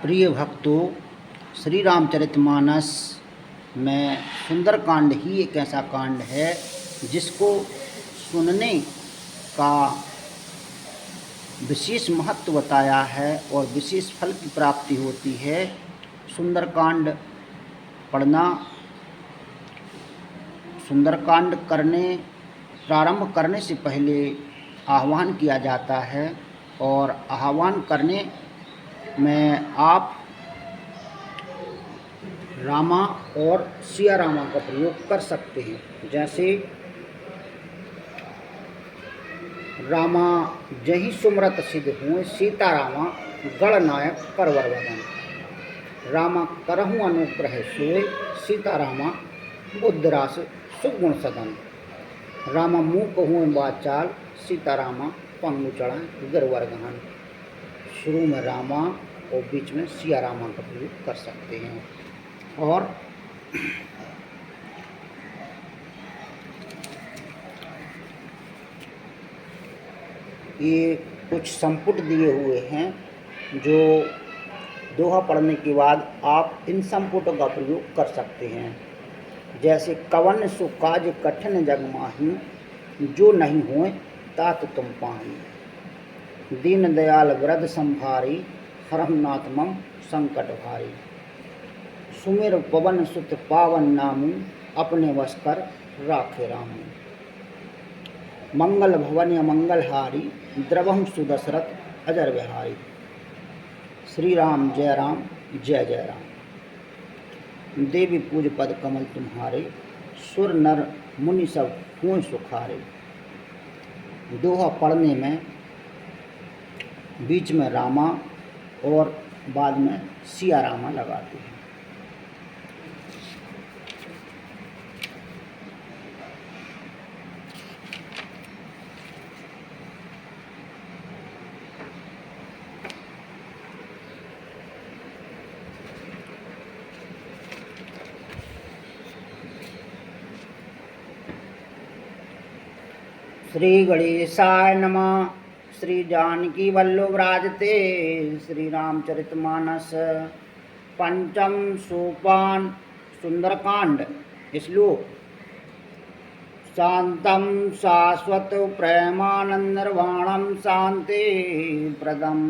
प्रिय भक्तों, श्री रामचरितमानस में सुंदरकांड ही एक ऐसा कांड है जिसको सुनने का विशेष महत्व बताया है और विशेष फल की प्राप्ति होती है। सुंदरकांड पढ़ना, सुंदरकांड प्रारंभ करने से पहले आह्वान किया जाता है और आह्वान करने में आप रामा और सिया रामा का प्रयोग कर सकते हैं। जैसे रामा जही सुमरत सिद्ध हुए, सीता रामा गणनायक करवर वदन। रामा करहु अनुग्रह सोए, सीता रामा बुद्धरास सुगुण सदन। रामा मूक हुए वाचाल, सीता रामा पंगु चढ़ा गिरवर गहन। शुरू में रामा और बीच में सिया रामा का प्रयोग कर सकते हैं। और ये कुछ संपुट दिए हुए हैं जो दोहा पढ़ने के बाद आप इन संपुटों का प्रयोग कर सकते हैं। जैसे कवन सु काज कठिन जग माही, जो नहीं होए तात तुम पाही। दीन दयाल वृद्ध संभारी, हरहनाथ मम संकट भारी। सुमिर पवन सुत पावन नामू, अपने वश कर राखे रामू। मंगल भवन मंगलहारी, द्रवहु सुदशरथ अजर बिहारी। श्री राम जय जय राम। देवी पूज पद कमल तुम्हारे, सुर नर मुनि सब हुए सुखारे। दोहा पढ़ने में बीच में रामा और बाद में सिया रामा लगाते हैं। श्री गणेशाय नमः। श्री जानकी वल्लभ राजते, श्री रामचरितमानस। पंचम सोपान सुंदरकांड। श्लोक। शांतं शाश्वत प्रेमानंद निर्वाणं शांति प्रदम।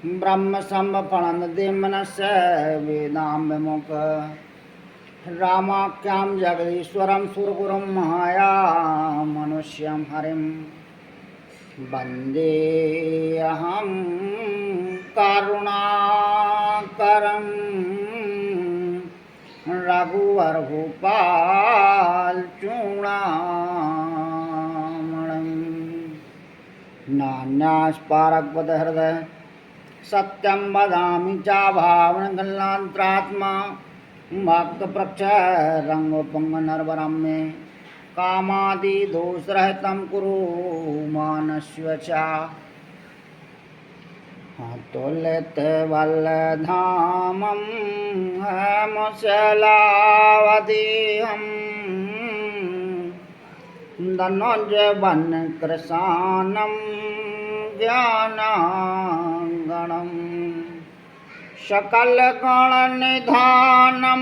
ब्रह्म संभफलनदे मनस्य वेदाम विमुख। रामाख्यां जगदीश्वरं सुरगुरुं माया मनुष्यं हरिं। वन्देऽहं करुणाकरं रघुवरभूपाल चूडामणिं। नान्यास्पारगवदहृदय सत्यं वदामि चाभावनं गल्लान्तरात्मा। भक्तप्रक्ष रंगोपंग नरवरम में, कामादि दोषरहितं कुरु मानस्वचा। तुलित वल्लधामं हेमशैलावदेहं। धनुजवन कृशानं ज्ञानांगणं। सकल गण निधानं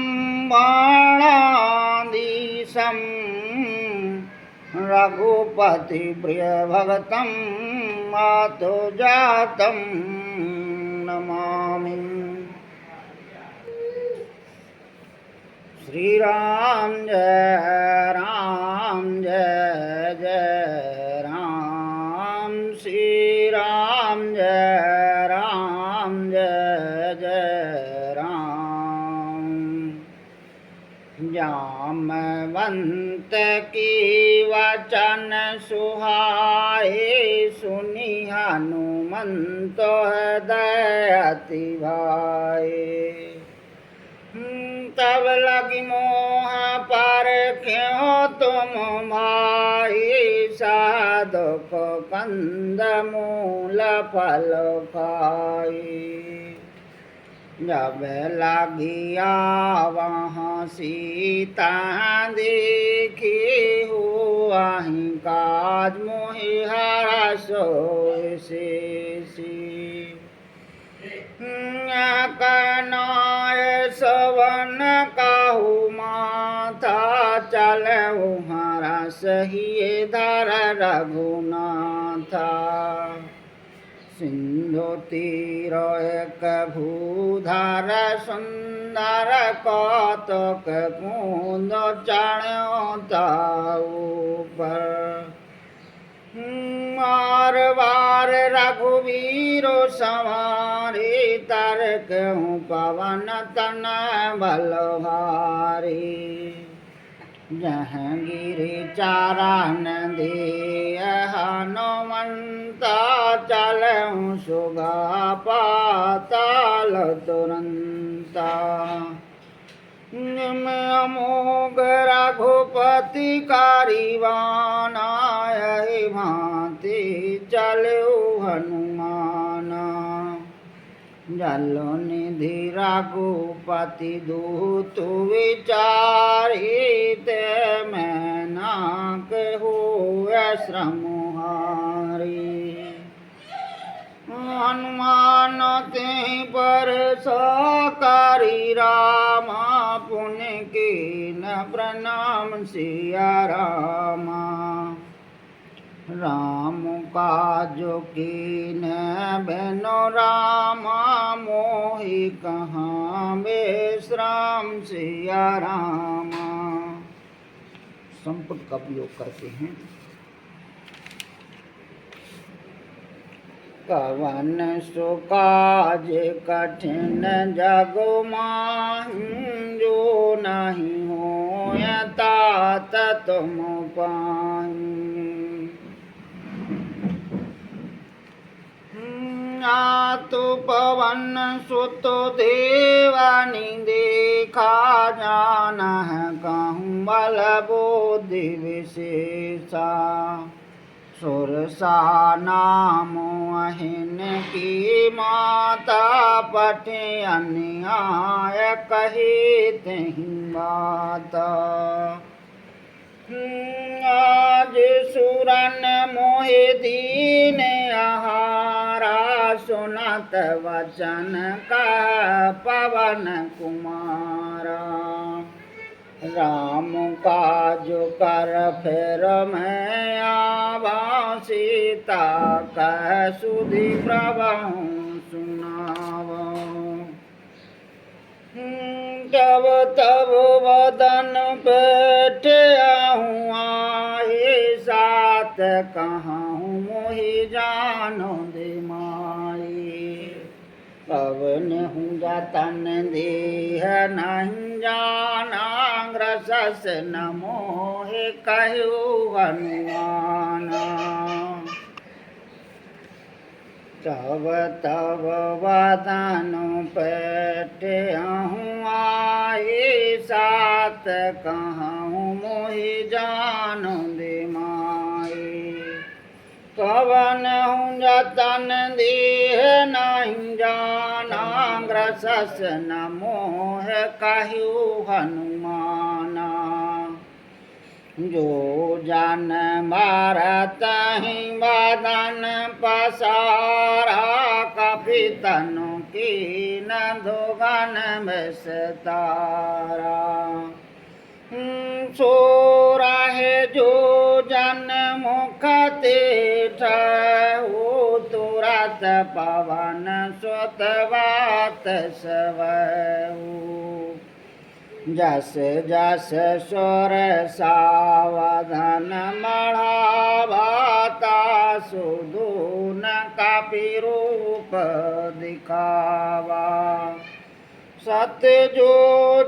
बाणाधीशं। रघुपति प्रिय भगतं मातो जातं नमामि। श्री राम जय जय राम। श्री राम जय जय राम। जामवंत की वचन सुहाए, सुनी हनुमंत हृदय अति भाए। तब लगी मोह पर क्यों तुम भाई, साधुक कंद मूल फल खाई। जब लागिया वहाँ सीता देखी, हुआ ही काज मोहि हरा सोई। सही धर रघुनाथा। सिंधु तीर एक भूधर सुंदर कौतुक कुंद चढ़ो ताऊ पर। मार बार रघुवीरो सवारी तर्क पवन तन बलहारी। जहांगीर चारण दे हनुमंता चलऊँ सुगा पाताल तुरंता। अमोघ रघुपति कारवाना यही भांति चलो हनुमाना। जल निधि रघुपति दूत विचारी ते मैं नाक हुए श्रमहारी। हनुमान ते पर सकारी रामा पुण्य के न प्रणाम सिया रामा। राम काज कीन बनो रामा मोहि कहाँ विश्राम सिया रामा। संपुट का प्रयोग करते हैं। कवन सुकाज कठिन जग माहिं जो नहीं होय तात तुम पाहिं। आतु पवन सुत देवानी देखा जानह कहूँ बल बुद्धि विशेषा। सुरसा नाम अहिन की माता पठे अन्याय कही तही माता। आज सुरन मोहि दीन आहारा सुनत वचन का पवन कुमारा। राम काज कर फिर मैं आवा सीता कह सुधि प्रभु सुनावा। तब तब वदन बैठ आऊँ आए साथ कहाँ मोहि जानो दे माई। पवन हूँ जतन देह नहीं जाना ग्रसस न मोहे कहु हनुमाना। तब तब वदन पैठ आहूँ आए साथ कहूँ मोहि जानो दे माई। पवन हूँ जतन देह नहीं जाना ग्रसस न मोह कहु हनुमाना। जो जन भारत ही वदन पसारा कपितनु की न धोगन विस्तारा। सो रहे जो जन मुख तीठ हो तुरत पवन सुत बात सवहु। जस जस सुर सावधन मढ़ावाता सुदून कपि रूप दिखावा। सत्य जो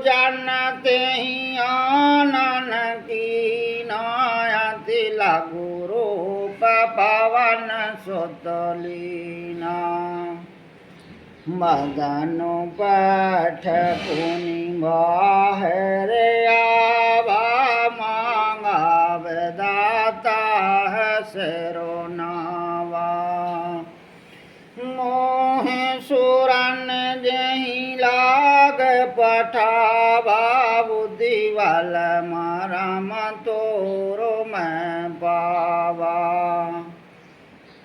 जानते ही आनन की नायति लघु रूप पवन सुत लीना। मदनु पठ पुनि बाहर आवा मांगा दाता है सिरोनावा। मोहि सुरन जही लाग पठावा बुद्धि बल मरम तोरो मैं पावा।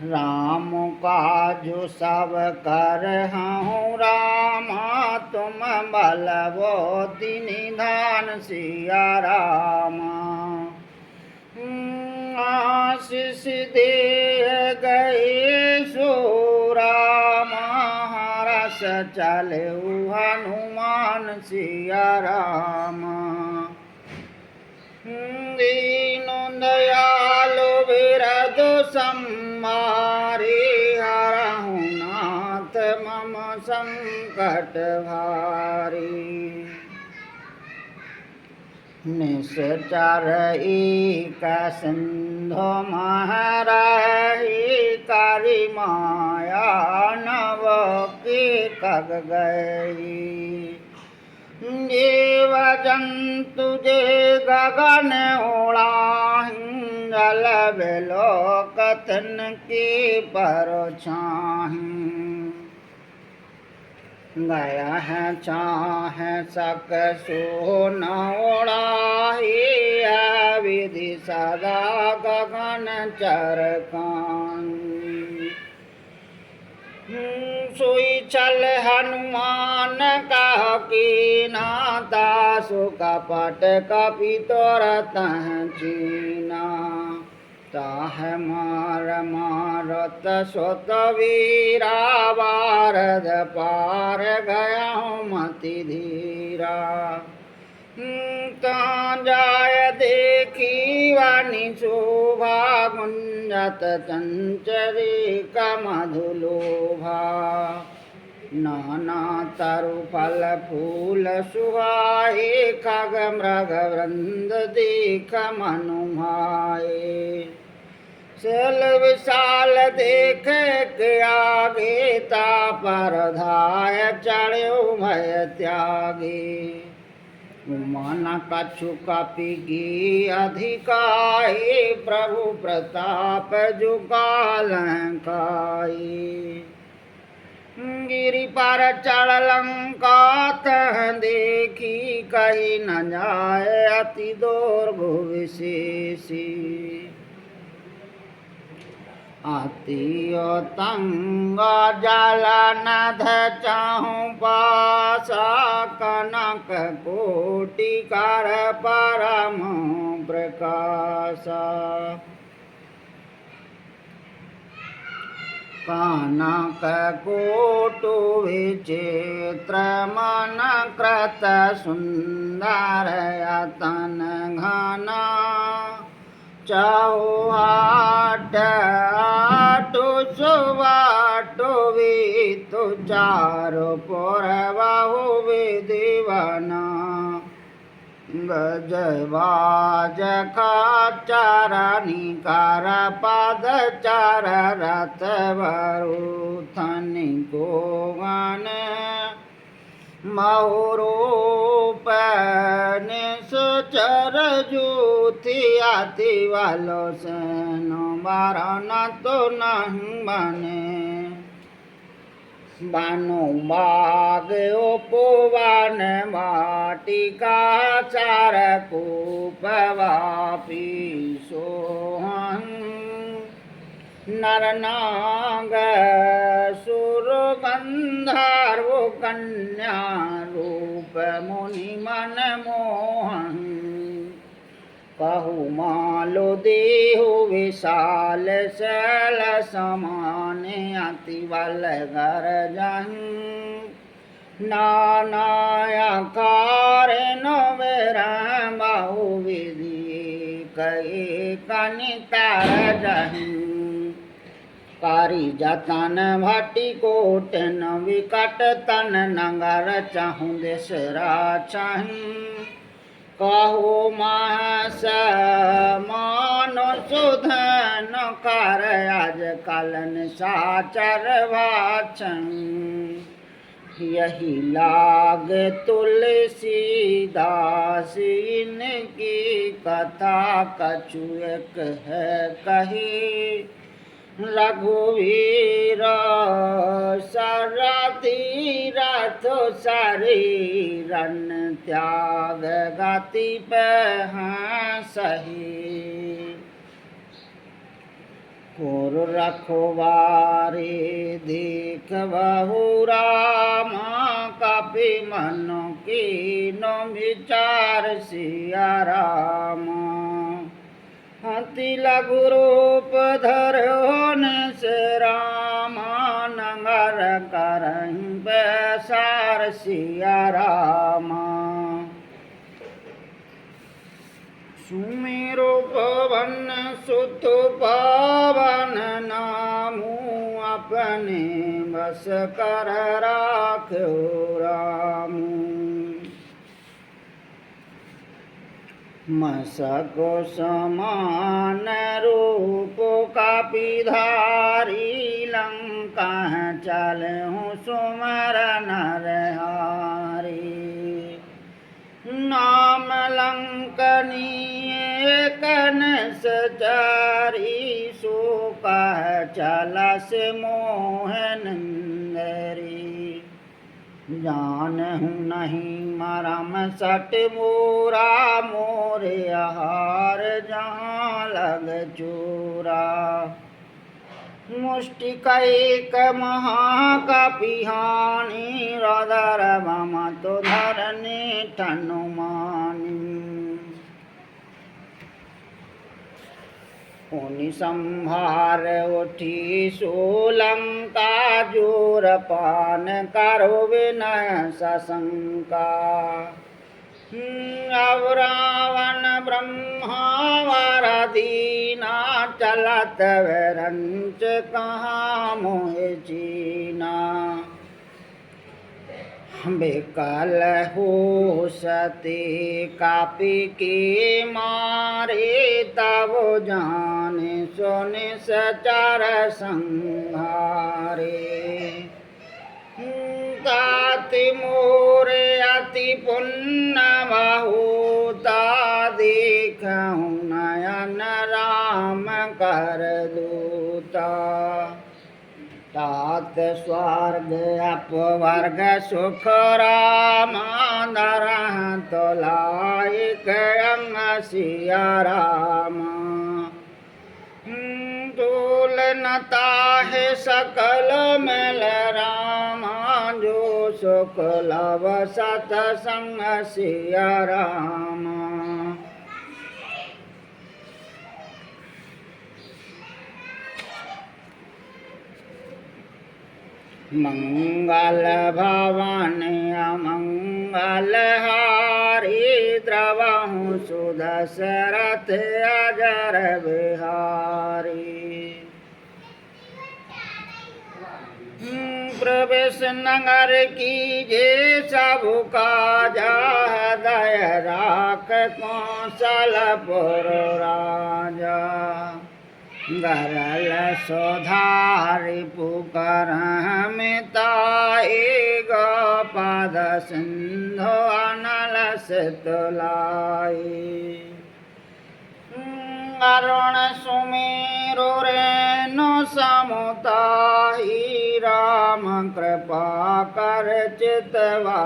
राम काजु सब कर हूँ रामा तुम बलवो निधान सिया रामा। आशीष दे गए सो रामा, रस चले हनुमान सिया रामा। दीनो दयालु बिरधु संहारे, हरहु नाथ मम संकट भारी। निश्चर एक सिंधु महरही, करि माया नव के कग गई। जीव जंतु जे गगन उड़ाहि, जल बिलोकतन के परछाहीं। गया है चाह सक सो न उड़ाही, विधि सदा गगन चरकाई। सोई चल हनुमान कह की नाता, सो कपट कपि तोरत चीना। ताह मार मारत सुत वीरा, बारद पार गया मति धीरा। जाय देखी वाणी शोभा, गुंजत चंचरी मधुलोभा। नाना तरु फल फूल सुहाए, खग मृग वृंद देख मनु भाए। सल विशाल देख के आगे, ता पर धाय चढ़ो भय त्यागे। मन कछु कपि की अधिकाई, प्रभु प्रताप जुगाल काई। गिरि पर चढ़ लंका तह देखी, कही न जाए अति दुर्गु विशेषी। अति तंग जल नध चाहु पासा, कनक कोटि कर परम प्रकाशा। कनक कोटि विचित्र मन कृत, सुंदर यतन घना। चौहाट आटु सुवाटु वीतु, चारु पुर बहु विधिवना। गजबाज चरणी कर पद चर, रथ वरुथनि गोगन। महुरूप निश्चर जूथि, अति वालो सेनो बारन तो नहीं बने। बानो बाग उपवन वाटिका, चार कूप वापी सोहन। नर नाग सुर गंधर्व कन्या, रूप मुनि मन मोहन। कहु मालो देहु विशाल, शैल समान अति बल गर जहीं। नाना आकार नवेरा, बाहु विधि कई कनितर जहीं। कारी जतन भट्टी कोट न विकट तन, नगर चाहु देसरा चाहीं। कहो महस मानो सुधन कर, आज कलन साचर वाचन। यही लाग तुलसीदास, इनकी कथा कछु एक है कही। रघुवीर सरती रथ शरीरन, त्याग गति पे सही। पुर रखवारे देख बहु रामा, कपि मन कीनो विचार सिया रामा। अति लघु रूप धरो निस रामा नंगर करहीं बैसार सिया रामा। सुमेरो पवन सुत पावन नामू अपने बस कर राख्यो रामू। मसको समान रूप कपिधारी लंका चलहु सुमर नरहारी। नाम लंकनीय कनस चारी सो कह चलस मोहनंदरी। जानहु नहीं मरम सट मोरा मोरे आहार जहाँ लग चोरा। मुष्टिकैक महाकपिहानी रदर मम तो धरने ठनुमानी। उनि संभार उठी सोलंका जोर पान करो विनय सशंका। अब रावण ब्रह्मावर दीना चलत विरंच कहाँ मोह चीना। बेकल हो सते कापी के मारे तब जाने सोने सचार संहारे। ताति मोरे अति पुण्य बहुता देखूं नयन राम कर दूता। तात स्वर्ग अपवर्ग सुख रामा दरह तो लायक अंग सिया रामा। तूल नता है सकल मिल रामा जो सुख लव सतसंग सिया रामा। मंगल भवन अमंगल हारी द्रवहु सुदशरथ अजर बिहारी। प्रवेश नगर कीजे सब काजा हृदय राख कौशलपुर राजा। गरल सोधारि पुकर मिताए गोपद सिंधु अनल सितुलाई। अरुण सुमेरु रेणु समुताही राम कृपा कर चितवा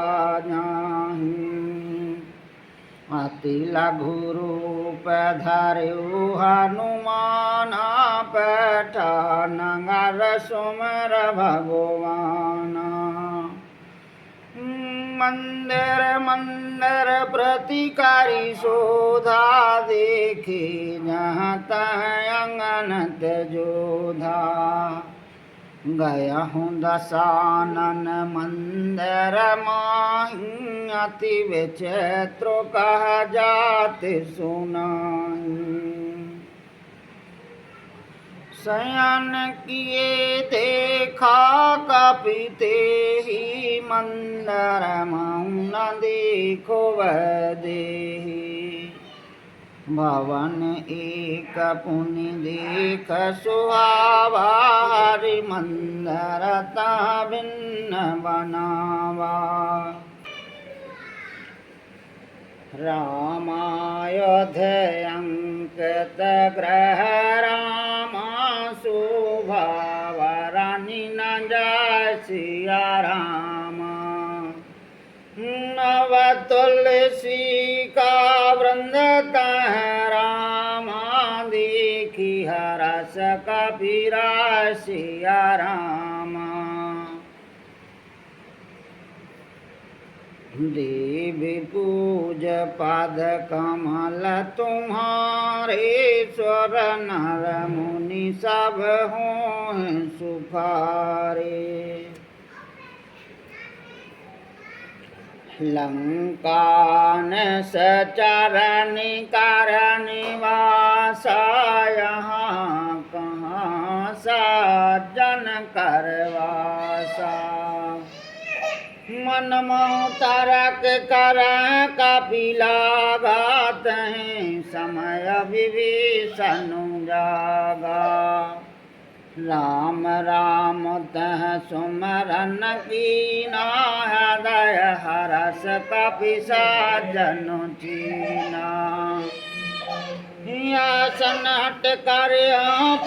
जाहि। अति लघु रूप धरऊ हनुमाना पठान नगर सुमर भगवाना। मंदिर मंदिर प्रतिकारी शोधा देखी जहाँ तह अंगनत जोधा। गया हूँ दशानन मंदिर माही अति विचित्र कह जाति सुनाई। शयन किए देखा कपिते ही मंदिर मौन देखो वदेही। भवन एक पुनि देख सुहावा हरि मंदिर ता भिन्न बनावा। रामायोध्य अंकित ग्रह रामा शोभा वरानी न जाय सिया रामा। नव तुलसी का वृंद तह रामा देखी हरस कबीरा सिया रामा। देवी पूज पाद कमल तुम्हारे, स्वर नर मुनि सब हों सुखारे। लंकान सचरण कर निवासा, यहाँ कहाँ सज्जन करवासा। मन मोह तरक कर कपिला गात हैं, समय विभीषण जागा। राम राम तह सुमरन कीना, हृदय हरस कपिसाजन चीना। आसन हट कर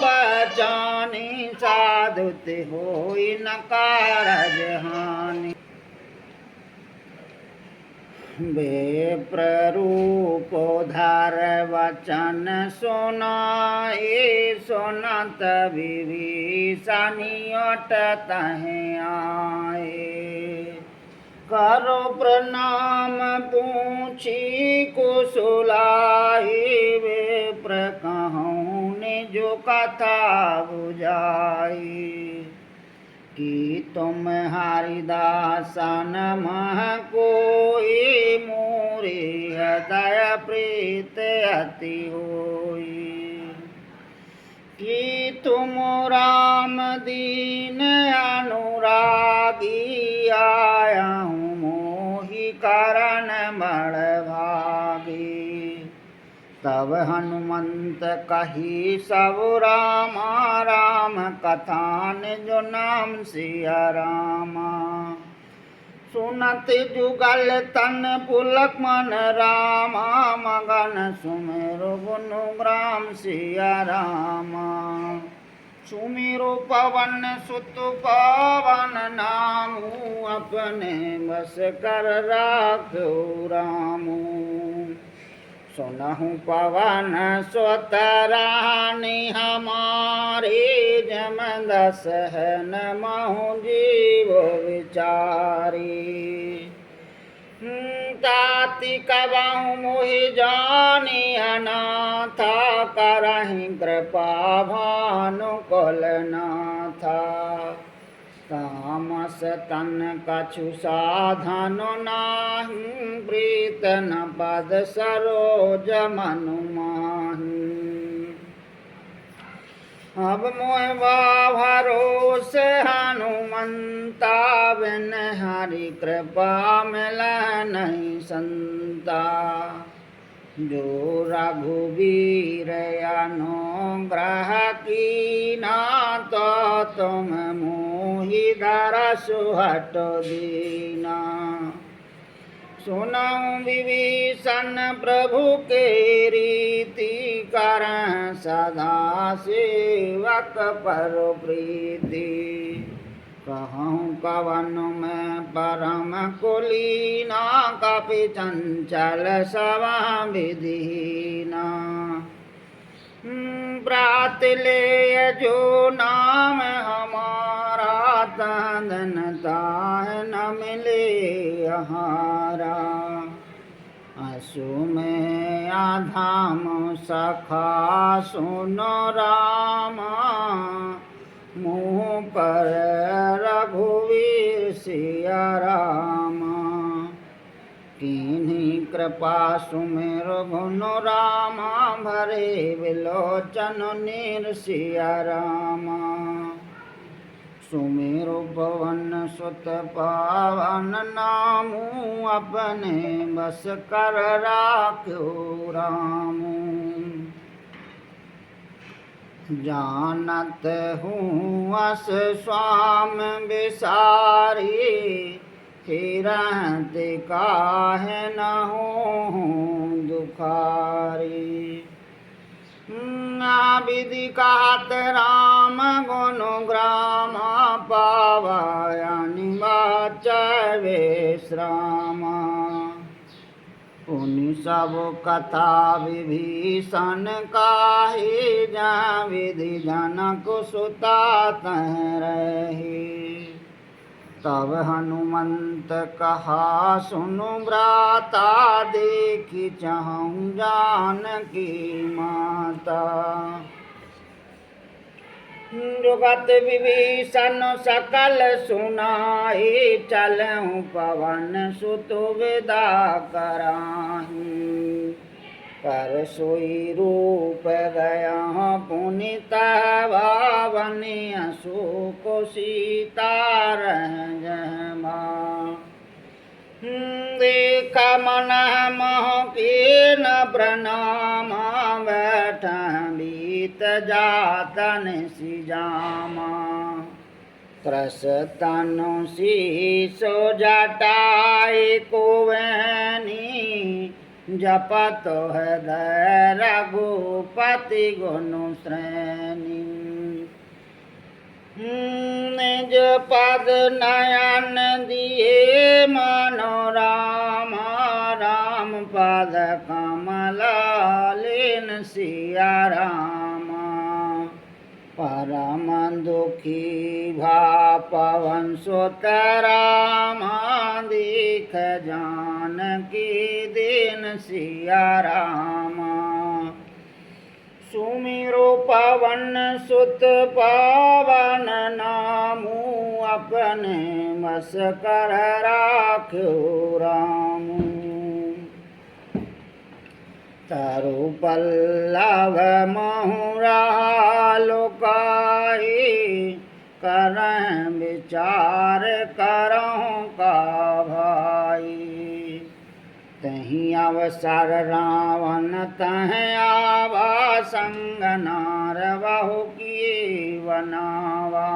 पहचानी, साधुत होई न कारज हानि। विप्ररूप धर वचन सुनाए, सुनत विभीषण अट तहें आए। करो प्रणाम पूछी कुशलाई, विप्र कहूँ निज कथा बुझाई। कि तुम हरिदासन मह कोई, मोरे हृदय प्रीत अति होई। कि तुम राम दीन अनुरागी, आया हूँ मोहि करण बड़भागी। तब हनुमंत कही सब रामा, राम कथा निज नाम सिया रामा। सुनत जुगल तन पुलक मन रामा, मगन सुमेरु गुणग्राम सिया रामा। सुमिरो पवन सुत पवन नामू, अपने बस कर राखो रामू। सुनहु पवन सुत रानी हमारे, जम दस है न महु जीव विचारी। ताति कबहु मोहि जानी अनाथा, करहि कृपा भानु कुल नाथा। तामस तन कछु साधन नाही, प्रीत न पद सरोज मनु माही। अब मोह भरोस हनुमंता, बिन हरि कृपा मिल नहीं संता। जो रघुवीर अनुग्रह कीना, तो तुम मोहि धरसु हट दीना। सुनौ विभीषण प्रभु के रीति, करह सदा सेवक पर प्रीति। कहूँ कवन में परम कुलीना, कपि चंचल सवा विधीना। ब्रात ले जो नाम हमारा, तन ताह न मिले आहारा। असु में आधाम सखा सुनो रामा, मुँह पर रघुवीर सिया रामा। कीन्ही कृपा सुमेरु गुण रामा, भरे विलोचन नीर सिया रामा। सुमेरु पवन सुत पावन नामू, अपने बस कर राख्यो रामू। जानत हूँ अस स्वाम विसारी, फिरत काहे न हों दुखारी। विधि कहत राम गुण ग्राम, पावया निवाच विश्रामा। पुनि सब कथा विभीषण काहि, जहाँ विधि जनक सुता तह रही। तब हनुमंत कहा सुनु भ्राता, देखी चाहूं जानकी माता। जुगत विभीषण सकल सुनाई, चलऊं पवन सुत विदा कराही। कर सोई रूप गया पुनित भावन, अशोक सीता रंजमा। देख मन मोह कीन प्रणामा, बैठ बीत जातन सिजामा। त्रस तनु शीसो जटाई कुवैनी, जपत हृदय रघुपति गुण श्रेणी। निज पद नयन दिए मनोरामा, राम पद कमल लीन सिया रामा। परम दुखी भा पवन सुत रामा, दीख जानकी दीन सिया रामा। सुमिरो पवन सुत पावन नामू, अपने बस कर राख्यो रामू। तरु पल्लव महुरा लुकाई, करह विचार करहु का भाई। तहीं अवसर रावण तह आवा, संग नार बहु किए बनावा।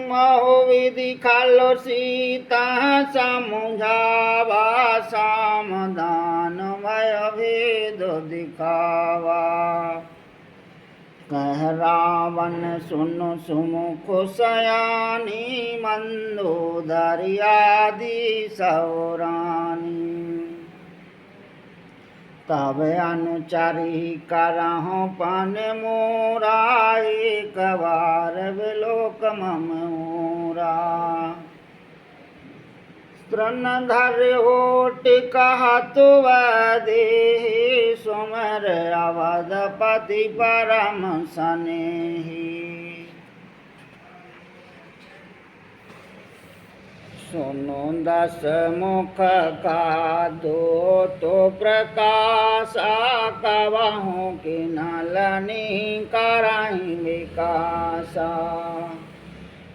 महो विधि खलो सीता समुझावा, सामदान भय भेद दिखावा। कह रावण सुनु सुमुख सयानी, मंदोदरी आदि सौरानी। तब अनुचरी करहु पन मोरा, एक बार विलोक मम मोरा। तृण धर होट कहत देहि, सुमर अवधपति परम सनेही। सुनो दस मुख का दो तो प्रकाशा, कवहु कि नलनी कराई विकासा।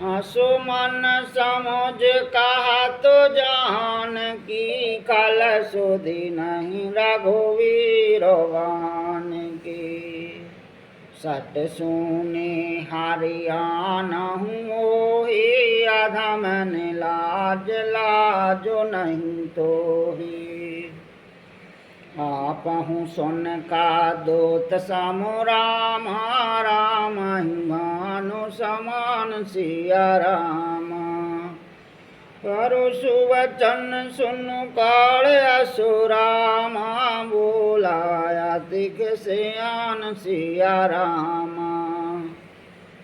असुमन समुझ कहत जान की, कल सुधि नहीं रघुवीर वान की। सट सुने हरियाणहु मोहि, अधमन लाज लाजो नहीं तोहि। आपहु सुन का दोत समु रामा, राम ही मानु समान सिया रामा। परशु वचन सुनु काल असुरामा, बोलाया तिख सियान सिया रामा।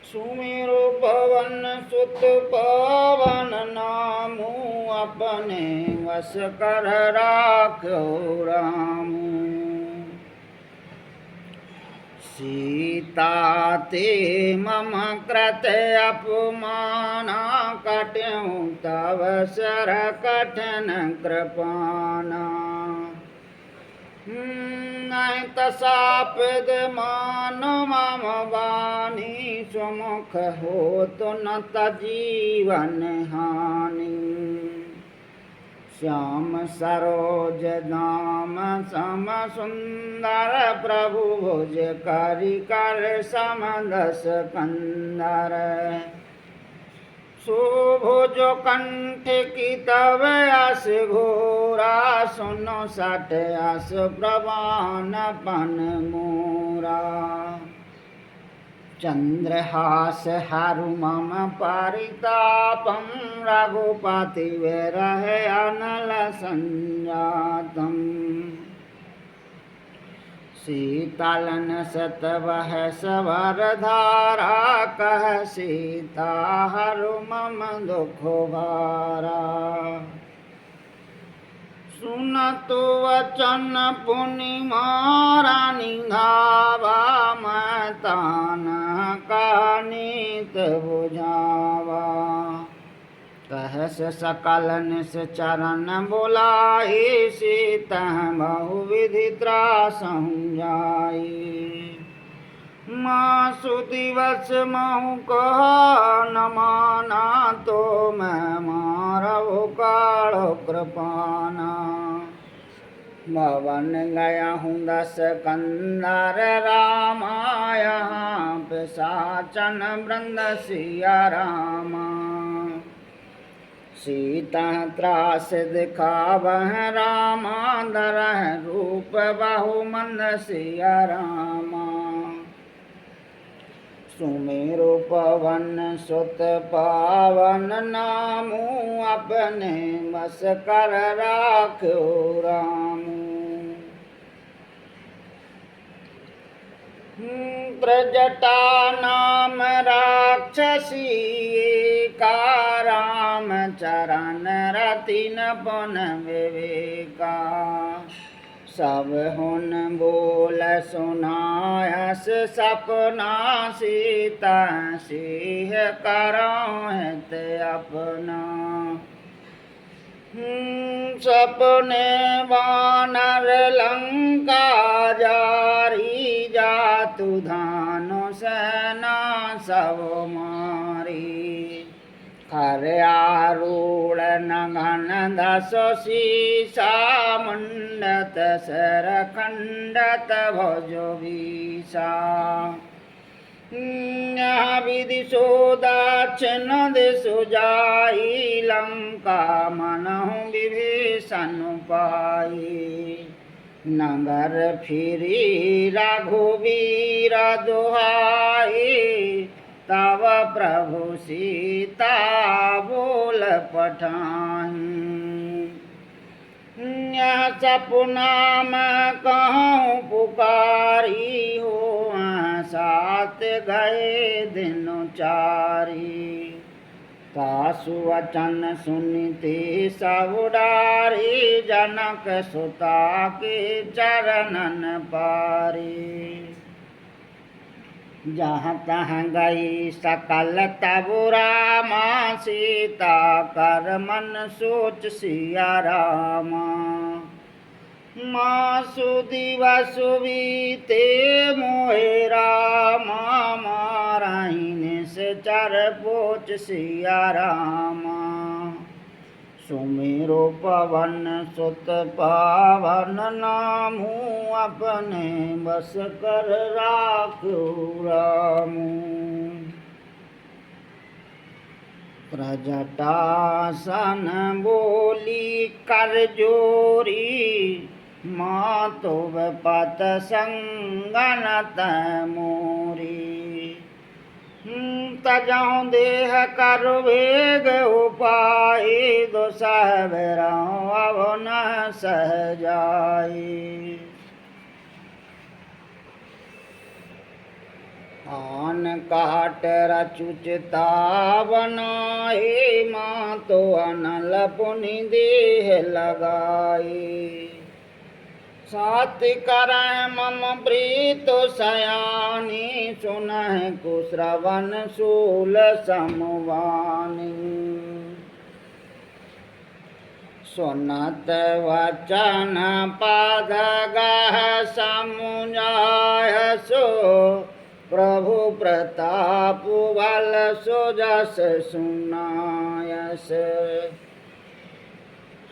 सुमिरो पवन सुत पावन नामू, अपने वस कर राख्यो रामू। सीता ते मम कृत अपमाना, कट्यूं तव सर कठिन कृपाना। नहीं तसापद मान मम वाणी, सुमुख हो तो न तजीवन हानि। श्याम सरोज दाम सम सुंदर, प्रभु भुज करि कर सम दस कंदर। शोभो जो कंठ की तव अस घोरा, सुनो सठ अस प्रवान पन मोरा। चंद्रहास हरु मम परितापम, रघुपति विरह अनल संजातम। शीतलन सत वह सवर धारा, कह सीता हरु मम दुख भारा। सुनतु वचन पुनि मारा निधावा, मैं तान का नीत बुझावा। कहस सकल निश्चरण बुलाई, सीता बहुविधि त्रासहु जाई। मासु दिवस महु कहा न माना, तो मैं मारहु काढ़ कृपाना। भवन गया हूँ 10 कंदर रामा, यहाँ पिशाचन वृंद सिया रामा। सीता त्रास दिखावह रामा, धरह रूप बहु मंद सिया रामा। सुमेरु पवन सुत पावन नामु, अपने बस कर राख्यो रामु। प्रजटा नाम राक्षसी, का राम चरण रति न पुन विवेका। सब हुन बोल सुनायस सपना, सीता सिंह करहित अपना। सपने वानर लंका जारी, जातु धानु सेना सब मारी। खर आरूढ़ नघन 10 शीसा, मुंडत सर खंडत भुजो बीसा। विधि सो दक्षिण दिशु जाई, लंका मनहु विभीषण पाई। नगर फिरी रघुवीर दुहाई, तब प्रभु सीता बोल पठाई। सपना में कहूँ पुकारी, हो साथ गए दिन चारी। तासु वचन सुनते सब डारी, जनक सुता के चरणन पारी। जहाँ तहाँ गई सकल तब रामा, सीता कर मन सोच सिया रामा। मासु दिवस बीते मोहे रामा, माराही निश्चर पोच सिया रामा। सुमेरु पवन सुत पावन नामु, अपने बस कर राख्यो रामु। प्रजटासन बोली कर जोरी, मातु पत संगनत मोरी। तजहु देह कर वेग उपाय, दुसह बिरहु अब न सह जाई। आन काट रचुचिता बनाए, मातो अनल पुनि देह लगाई। सात करह मम प्रीत सयानी, सुनह कुश्रवण शूल समवानी। सुनत वचन पद गह समुझायसो, प्रभु प्रताप बल सुजस सुनायस।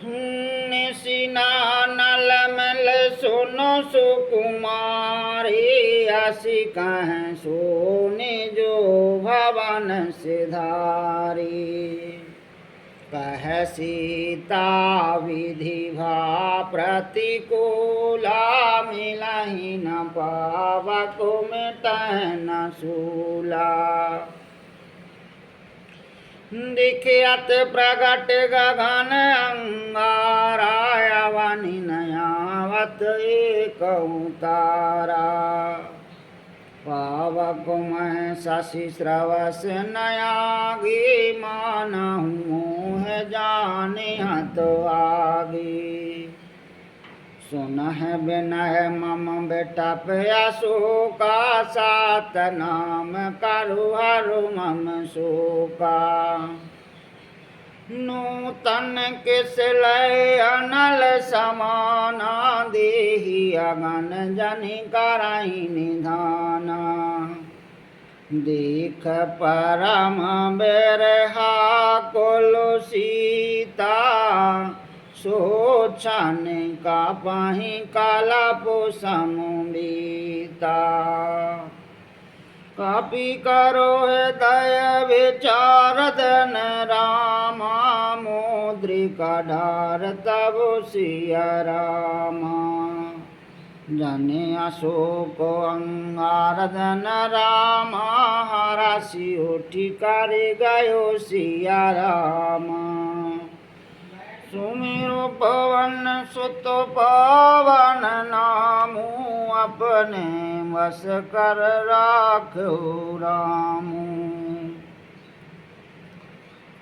निशिना नल मल सुनो सुकुमारी, असी कह सोने जो भवन सिधारी। कह सीता विधि भा प्रतिकूला, मिलहि न पावक मिटह न सूला। दिखियत प्रगट गगन अंगारा, अवनि नयावत एकहु तारा। पावक मैं शशि श्रवस नयागी मानहु है जाने हत आगे सुनह बिनह मम बेटप अशोका सात नाम करु हरु मम शोका नूतन किस लय अनल समाना देहि अगन जनि कराई निधाना देख परम बिरहा कुल सीता सोचन का पाही काला पोसम बीता कापी करो हृदय विचारदन रामा मुद्रिका ढार तब सिया रामा जने अशोक अंगारदन रामा हरासी उठी कर गयो सिया रामा सुमिरो पवन सुत पवन नामू अपने वश कर राखो रामू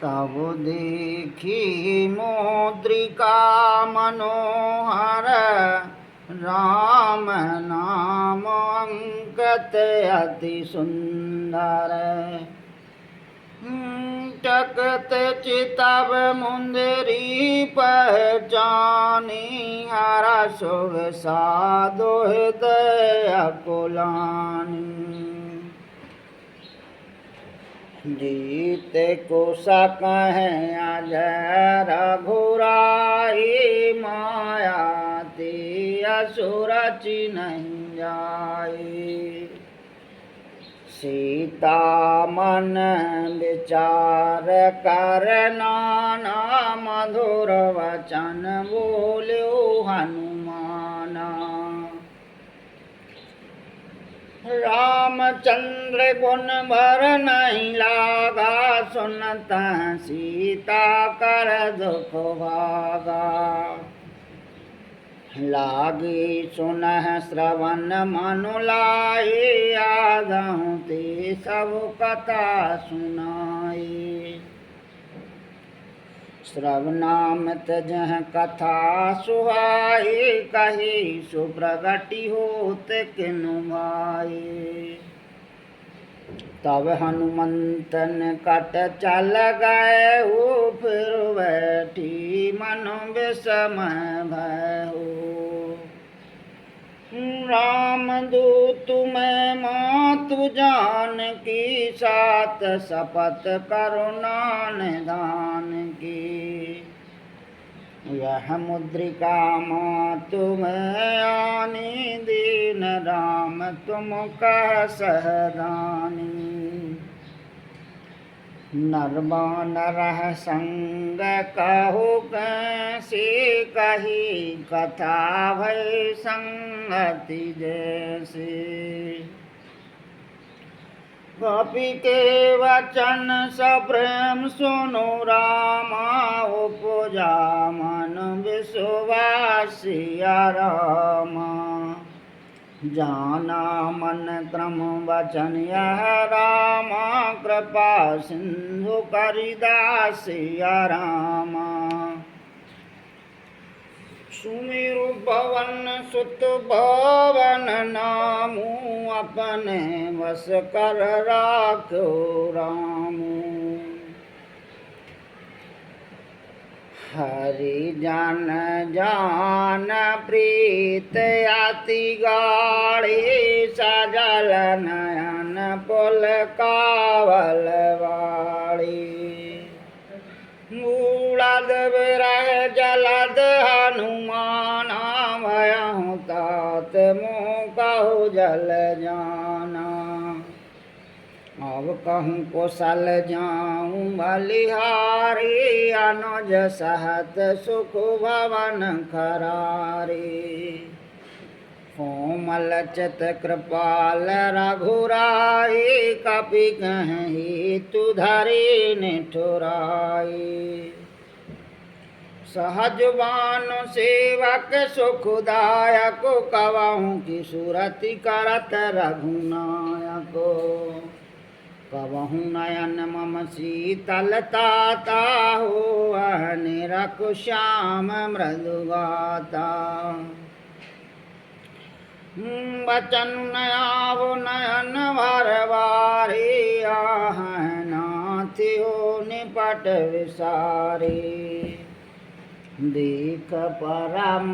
तब देखी मुद्रिका मनोहर राम नाम अंकित अति सुंदर टकत चितब मुंदरी पहचानी हरा शुभ साधो हृदय कुलानी जीत को सकहे अज रघुराई माया ते असुर नहीं जाए सीता मन विचार कर नाना मधुर वचन बोल्यो हनुमाना रामचंद्र गुण भर नहीं लागा सुनत सीता कर दुख भागा लागे सुनह श्रवण मनु लाए आदहु ते सब कथा सुनाए श्रवणामृत जह कथा सुहाए कहे सुप्रगति होत किनु भाए तब हनुमंतन कट चल गए हो फिर बैठी मन विषम भय राम दूत मैं मातु जान की सात शपथ करुणा निधान की यह मुद्रिका मातु मैं आनी दीन राम तुम कह सहदानी नरबानर संग कहो कैसे कही कथा भय संगति जैसे गोपी के वचन सप्रेम सुनो रामा उपजा मन विश्वासिया रामा जाना मन क्रम वचन यह रामा कृपा सिंधु करिदासिया रामा सुमिरु भवन सुत भवन नामू अपने वश कर राखो रामू हरि जन जान प्रीत अति गाढ़ी सजल नयन पुल कावल वाड़ी मूलद विरह जलद हनुमाना भयहु तात मुँह कहु जल जाना अब कहूँ कोसल जाऊँ बलिहारी अनुज सहत सुख भवन खरारी कोमल चित कृपाल रघुराई कपि कहीं तु धरी निठुराई सहजवान सेवक सुखदायक कवहु की सूरति करत रघुनायक कवहु नयन मम शीतलता ताहु निरखु श्याम मृदुगाता बचन नयावो नयन भरवारे आह नाथियो निपट विसारे देख परम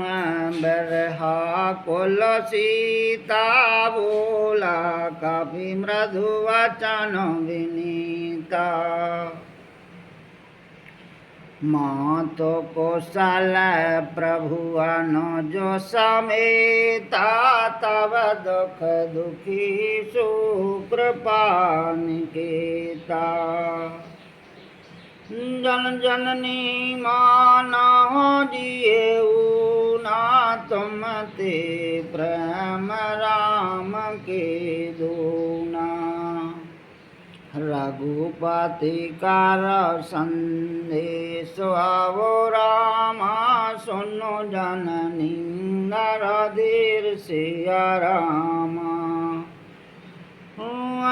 बरहा कुल सीता बोला कवि मृदु वचन विनीता मातो कौशल प्रभु अनुजो समेता तब दुख दुखी सुकृपा निकेता जन जननी माना जिए ना तुम ते प्रेम राम के दूना रघुपति कर संदेश आवो रामा सुनो जननी नरधीर सिया रामा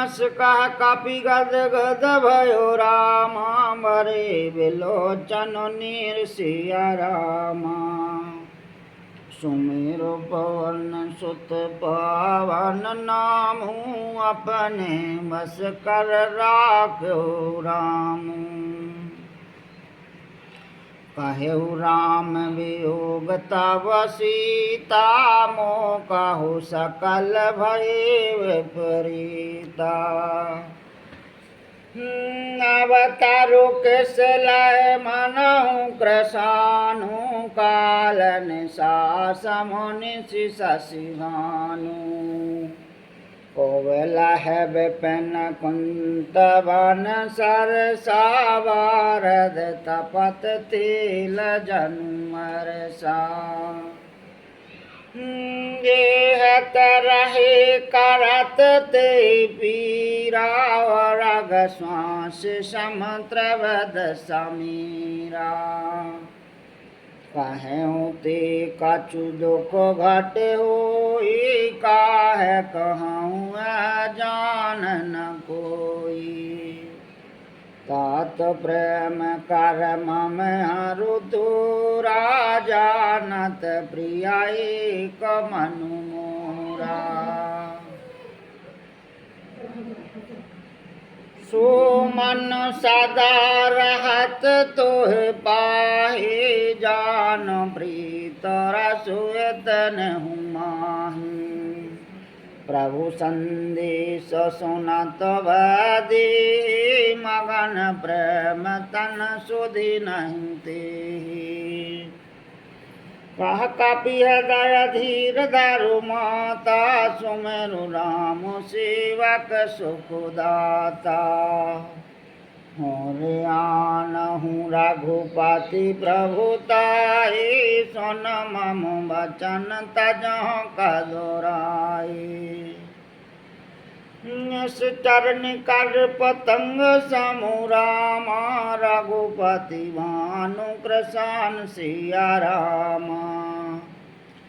अस कह कपि गद गद भयो रामा मरे विलोचन नीर सिया रामा सुमेरो पवन सुत पावन नामू अपने बस कर राख्यो राम कहेउ राम वियोग तब सीता मोकहु सकल भय विपरीता अवतारो किस लय मनहु कृशानु कालन सासमुनि शशिभानु कोवला है विपिन कुंत वन सरसावारद तपत तिल जन्मरसा गेहत रहे करत ते पीरा रग श्वास समुद्रवद समीरा कहें ते कछु दुख घट होई काहे कहूँ जान न कोई तात प्रेम कर मम ऋतु राजानत प्रिया एक मनु मोरा सो मन सदा रहत तोह पाहे जान प्रीत रसुयतन हुमाही प्रभु संदेश सुनत बदे मगन प्रेम तन सुधि नहीं ते कह कपि हृदय धीर धरु माता सुमेरु राम सेवक सुखदाता होरे आनहु रघुपति प्रभुताई सुन मम वचन तजह कदोराई चरण कर पतंग समुरामा रघुपति भानु कृशान सिया रामा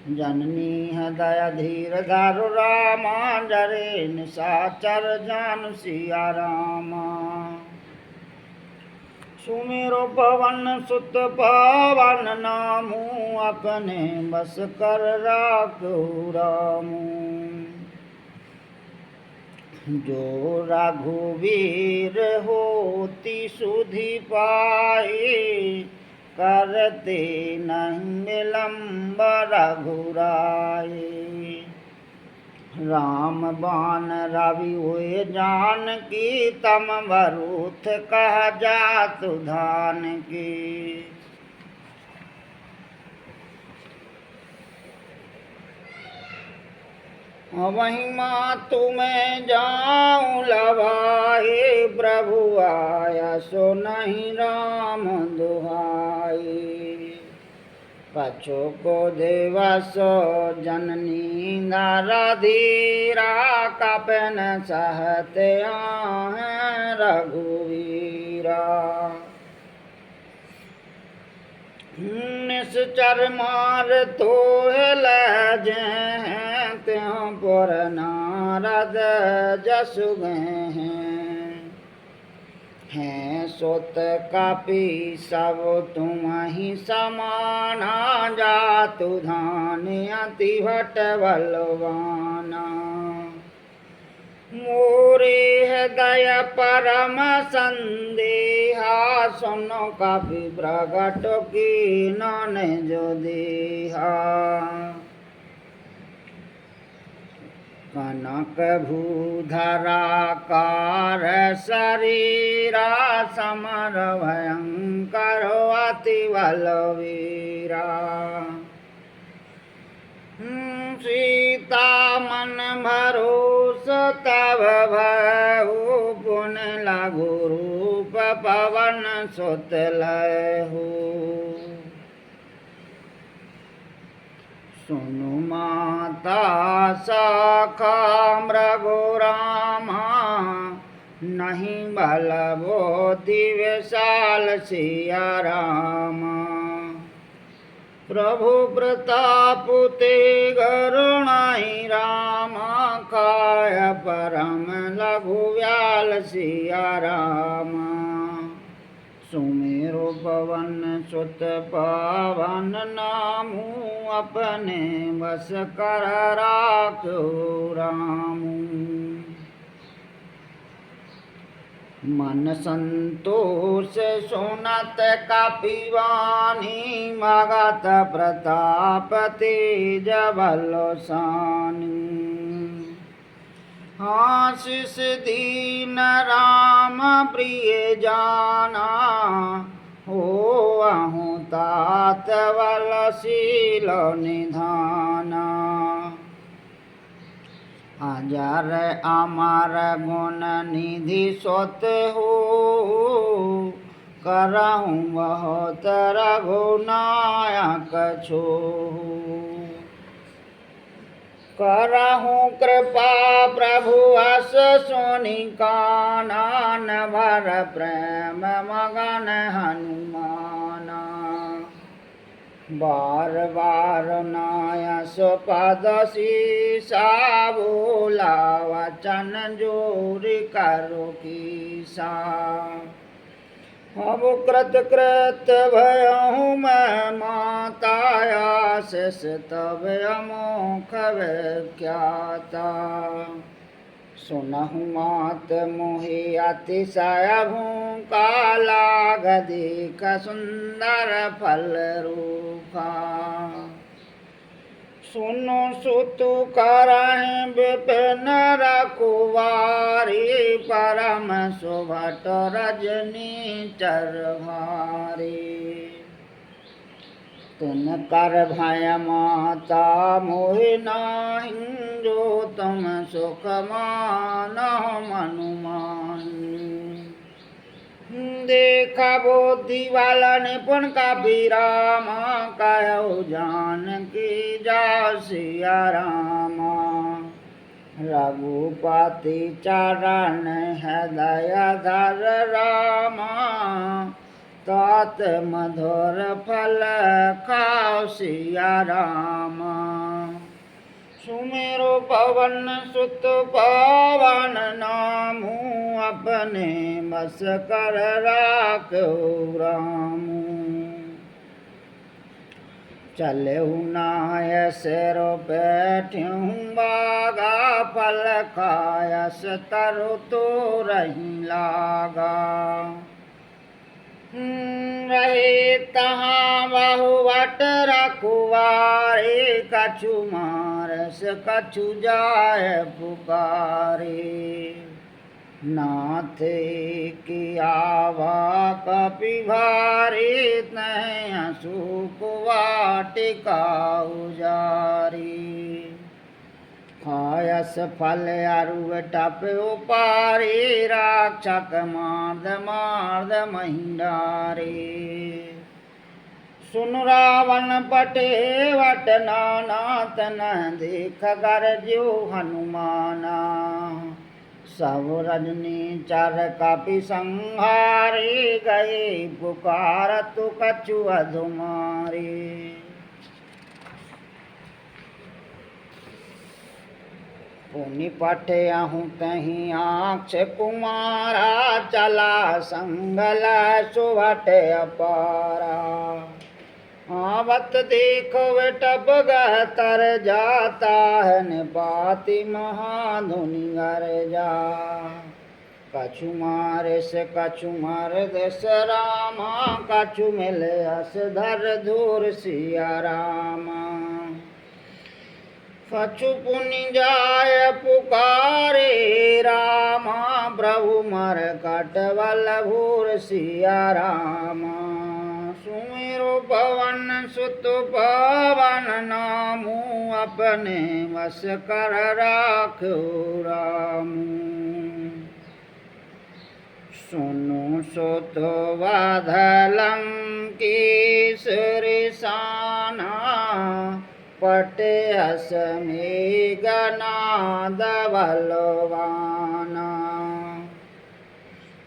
जननी हृदय धीर धरु रामा जरे निशाचर जान सिया रामा सुमेरो पवन सुत पावन नामू अपने बस कर राखो रामू जो रघुवीर होती सुधि पाए करते नहीं विलम्ब रघुराए राम बाण रवि हुए जान की तम वरुथ कह जातु धान की वहीं मातु में जाऊं लवाए प्रभु आया सो नहीं राम दुहाई कछो को देवस जननी नारधीरा कपन सहते हैं रघुवीरा निश्चर मार तो लजह त्यों पुर नारद जसु गए हैं सोत कापी सब तुम ही समाना जातु धान अति भट बलवाना मोरे हृदय परम संदेहा सुनो काफी प्रगट की नन जो देहा कनक भूधराकार शरीरा समर भयंकर अति बलवीरा सीता मन भरोस तब भयहु पुन लघु रूप पवन सुत लहु सुनु माता सखा मृगुरामा नहीं बल बोधि विशाल सिया रामा प्रभु प्रताप ते गरुणाई रामा काय परम लघु व्याल सिया रामा सुमेरु पवन सुत पावन नामू अपने बस कर राखो रामू मन संतोष सुनत कपिवानी मगध प्रताप तेज बलशानी आशीष दीन राम प्रिय जाना हो आहु तात बलशील निधाना हजार अमर गुण निधि सोत हो करहूँ बहुत रघुनायक छो करहूँ कृपा प्रभु अस सुनि कानन भर प्रेम मगन हनुमाना बार बार नायस पद शीसा बोला वचन जोरि करो कीसा अब कृत कृत भयहूँ मैं माताया शिष तब अमोख व्याख्याता सुनहु मात मोहि अतिशय काला गदिक सुंदर फल रूपा सुनो सुतु करहि विपिन रखुवारी परम सुभट रजनी चरभारी तुम कर भय माता मोहि नाहि जो तुम सुख मानहु मनुमानी देखा बोधि वाला निपुण कबीरामा कहो जानकी जा सिया रामा रघुपति चरण हृदय धर रामा तात मधुर फल खाओ सिया रामा सुमेरु पवन सुत पावन नामू अपने बस कर राखो रामू चलहु नाय सिर बैठ्यूं बागा फल खायस तरु तो रही लागा रहे तहाँ बहुवट रखुवारे कछु मारस कछु जाय पुकारे नाथ की आवा कपि भारी तैं सुख वाटिका उजारी खायस फल अरु टप उपारी राक्षक मार्द मार्द महिंडारी सुन रावण पटे वट नाना तन देख गरज्यो हनुमाना सब रजनी चर कपि संहारे गए पुकारत कछु अधुमारे। पुनि पठयहु तहि आक्ष कुमारा चला संगल सुभट अपारा। आवत देखो टप गह तर जाता है निपाति महाधुनि घर जा। कछु मारे से कछु मार दस रामा कछु मिले अस धर धूर सिया रामा। कछु पुनि जाय पुकारे रामा प्रभु मर कटवल भूर सिया रामा। सुमिरो पवन सुत पवन नामू अपने वश कर राखो रामू। सुनु सुत बाधलम की सुरसाना पटे हस मेघनाद बलवाना।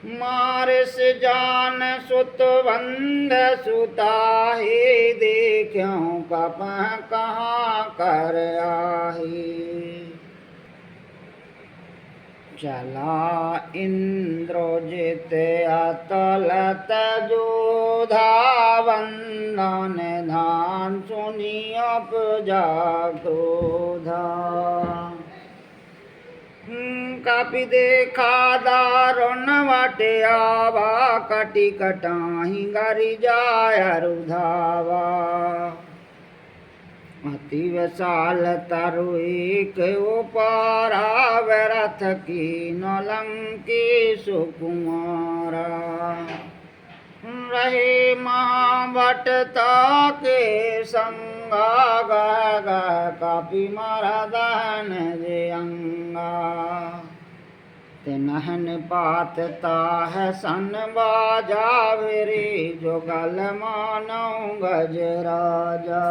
मारिस जान सुत बंद सुताही देखूं कपह कहाँ कर आही। चला इंद्रजित अतलत जोधा वंदन धान सुनि उपजा क्रोधा। कपि देखा दारुण वट आवा कटि कटाहि गरि जाय रुधावा। अति विशाल तरु एक उपारा व्यर्थ कीन लंकी सुकुमारा। रहे महाभट ताके संगा गह गह कपि मरदन जे अंगा। तिनहन पात ताह सन बाजा रे जुगल मानौ गज राजा।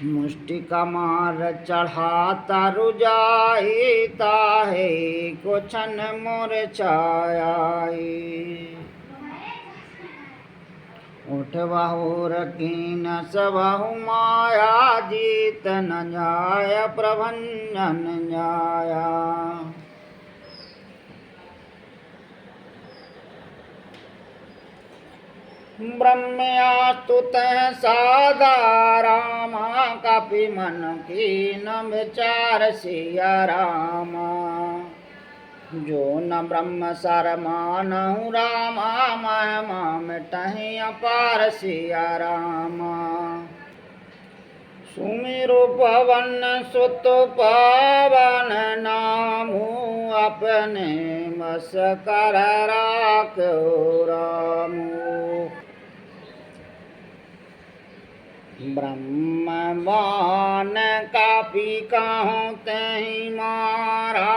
मुष्टि कमार चढ़ा तरु जाई ताहे कुछन मूर्छाई। उठ बहुर कीन सबहु माया जीत न जाय प्रभंजन जाया। ब्रह्मयास्तुत सादा रामा कपि मन कीन विचार सिया रामा। जो न ब्रह्म सर मानहु रामा महिमा मिटहि अपार सिया रामा। सुमिरो पवन सुत पावन नामू अपने बस कर राखो रामू। ब्रह्मवान कपि कहूँ तहि मारा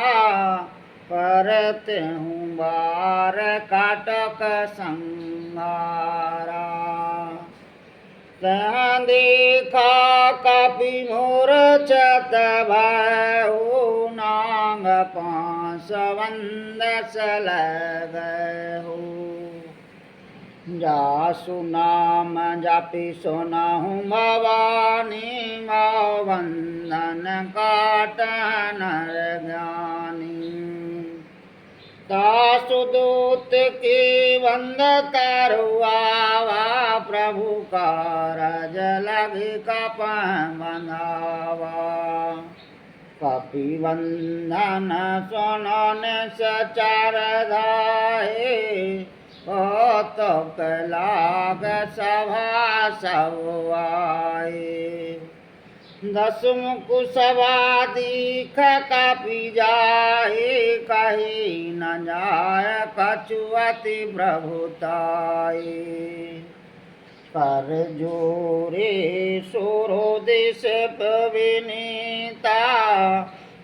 परत हूँ बार काटक संहारा। तहाँ देखा कपि मूर्छत भयउ नांग पाँच वंदस लगहु। जासु नाम जपि सुनहु भवानी मौ वंदन काट नर ज्ञानी। तासु दूत की वंद तरुआवा प्रभु कारज लग कपह बंधावा। कपि वंदन सुनन सचर धाये कौतुक लाग सभा सब आए। दस मुख सभा दीख कपि जाए कही न जाय कछु अति प्रभुताए। कर जोरे सुरो देश विनीता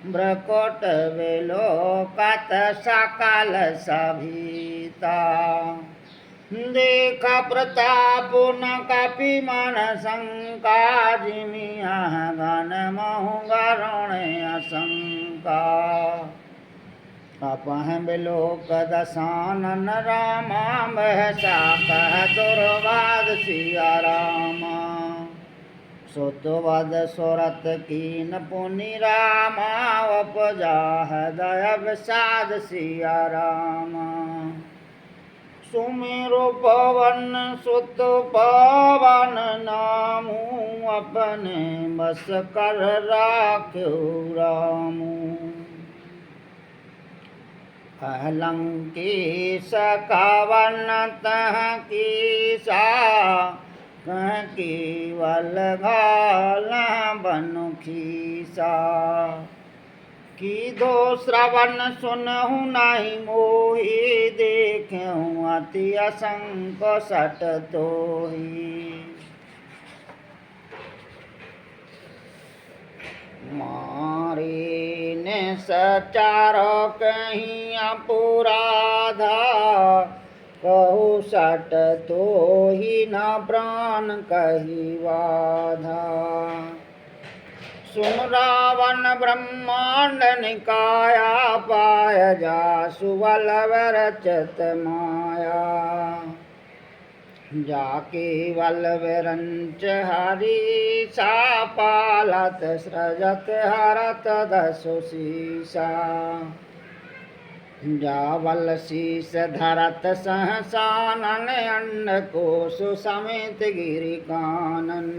ब्रकोट विलोकत सकल सभीता। देखा प्रताप न कपि मन शंका जिमिया घन महु गरुण आशंका। अपह बिलोक दसानन रामा महसा कह दुर्वाद सिया रामा सुतवद सुरत कीन पुनि रामा उपजा हृदय विषाद सिया रामा सुमिरो पवन सुत पवन नामू अपने बस कर राख्यो रामू लंकेश कावन तह कीसा कह केवल घाल बनु खीसा की दो श्रवण सुनहु नहीं मोहि देखूँ अति असंक सट तोहि मारे ने सचारो कहीं अपराधा कहु सट तो ही न प्राण कही वाधा सुन रावण ब्रह्मांड निकाया पाय जासु वल्लभ रचत माया जाके वल्लभ रंच हरि सा पालत सृजत हरत दसु सीसा जावल शीस धरत सहसानन अंड कोसु समेत गिरि कानन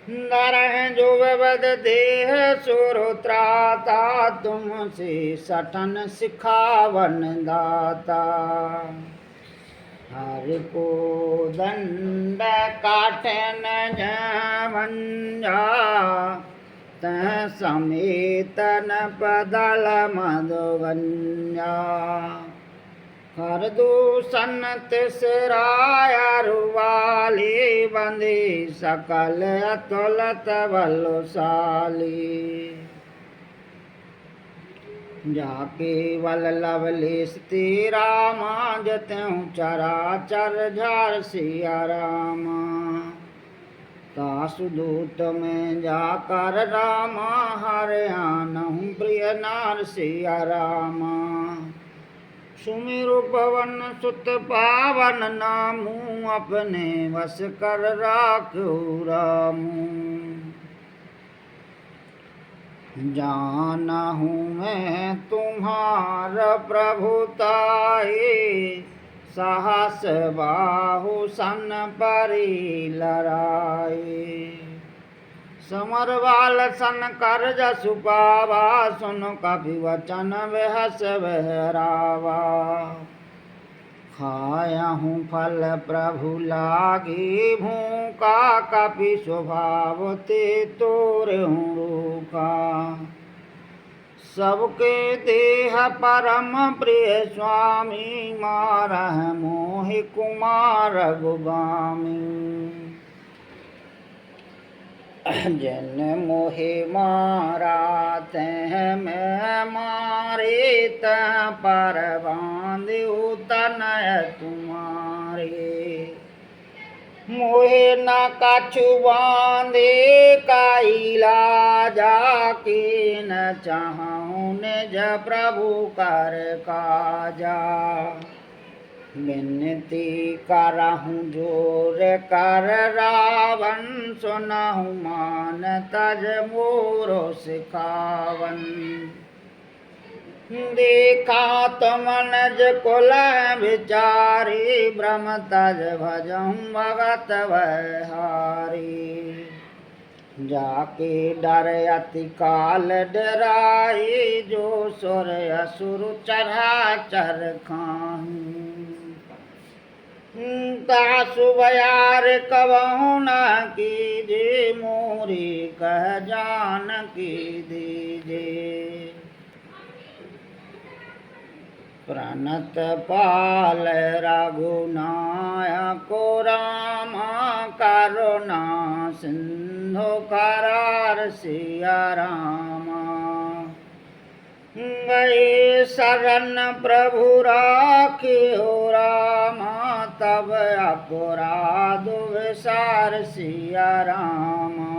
नरह जो विवद देह सुरुत्राता तुमसे सठन सिखावन दाता हरि को दंड काठन जमंजा तह समेतन पदल मधुवन्या हर दूषण तिसराया रुवाली बंदी सकल अतुलत बलशाली जाके वल्लभ लेस तेरा जतऊँ चराचर झार सिया रामा तासुदूत में जाकर रामा हरियाणहूँ प्रिय नार सिया रामा सुमिरु पवन सुत पावन नामू अपने वश कर राख्यो रामू जानहूँ मैं तुम्हार प्रभुताए साहस बाहु सन परी लड़ाई समरवाल सन कर जसु पावा सुन कपि वचन बेहस बहरावा खायाहूँ फल प्रभु लागी भूखा कपि स्वभाव ते तोरहूँ रूखा सबके देह परम प्रिय स्वामी मारह मोहि कुमार गुगामी जन मोहे मारा तह मैं मारे तह पर बांधु तनय तुम्हारे मोहे न कछु बांधे काइला जाके न चाहूँ निज प्रभु कर काजा विनती करहूँ जोर कर रावण सुनहु मान तज मोरो सिखावन देखा तुम नज कुल विचारी ब्रह्म तज भजहूँ भगत वहारी जाके डर अति काल डराई जो सुर असुर चढ़ा चर खाही तासु बयार कबहु न कीजे मोरी कह जान की दीजे प्रणत पाल रघुनायको रामा करुणा सिंधु करार सिया रामा गए शरण प्रभु राखियो रामा तब अपराध विसार सिया रामा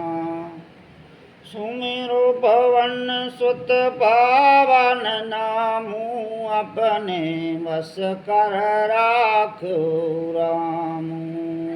सुमिरो पवन सुत पावन नामू, अपने बस कर राखो रामू।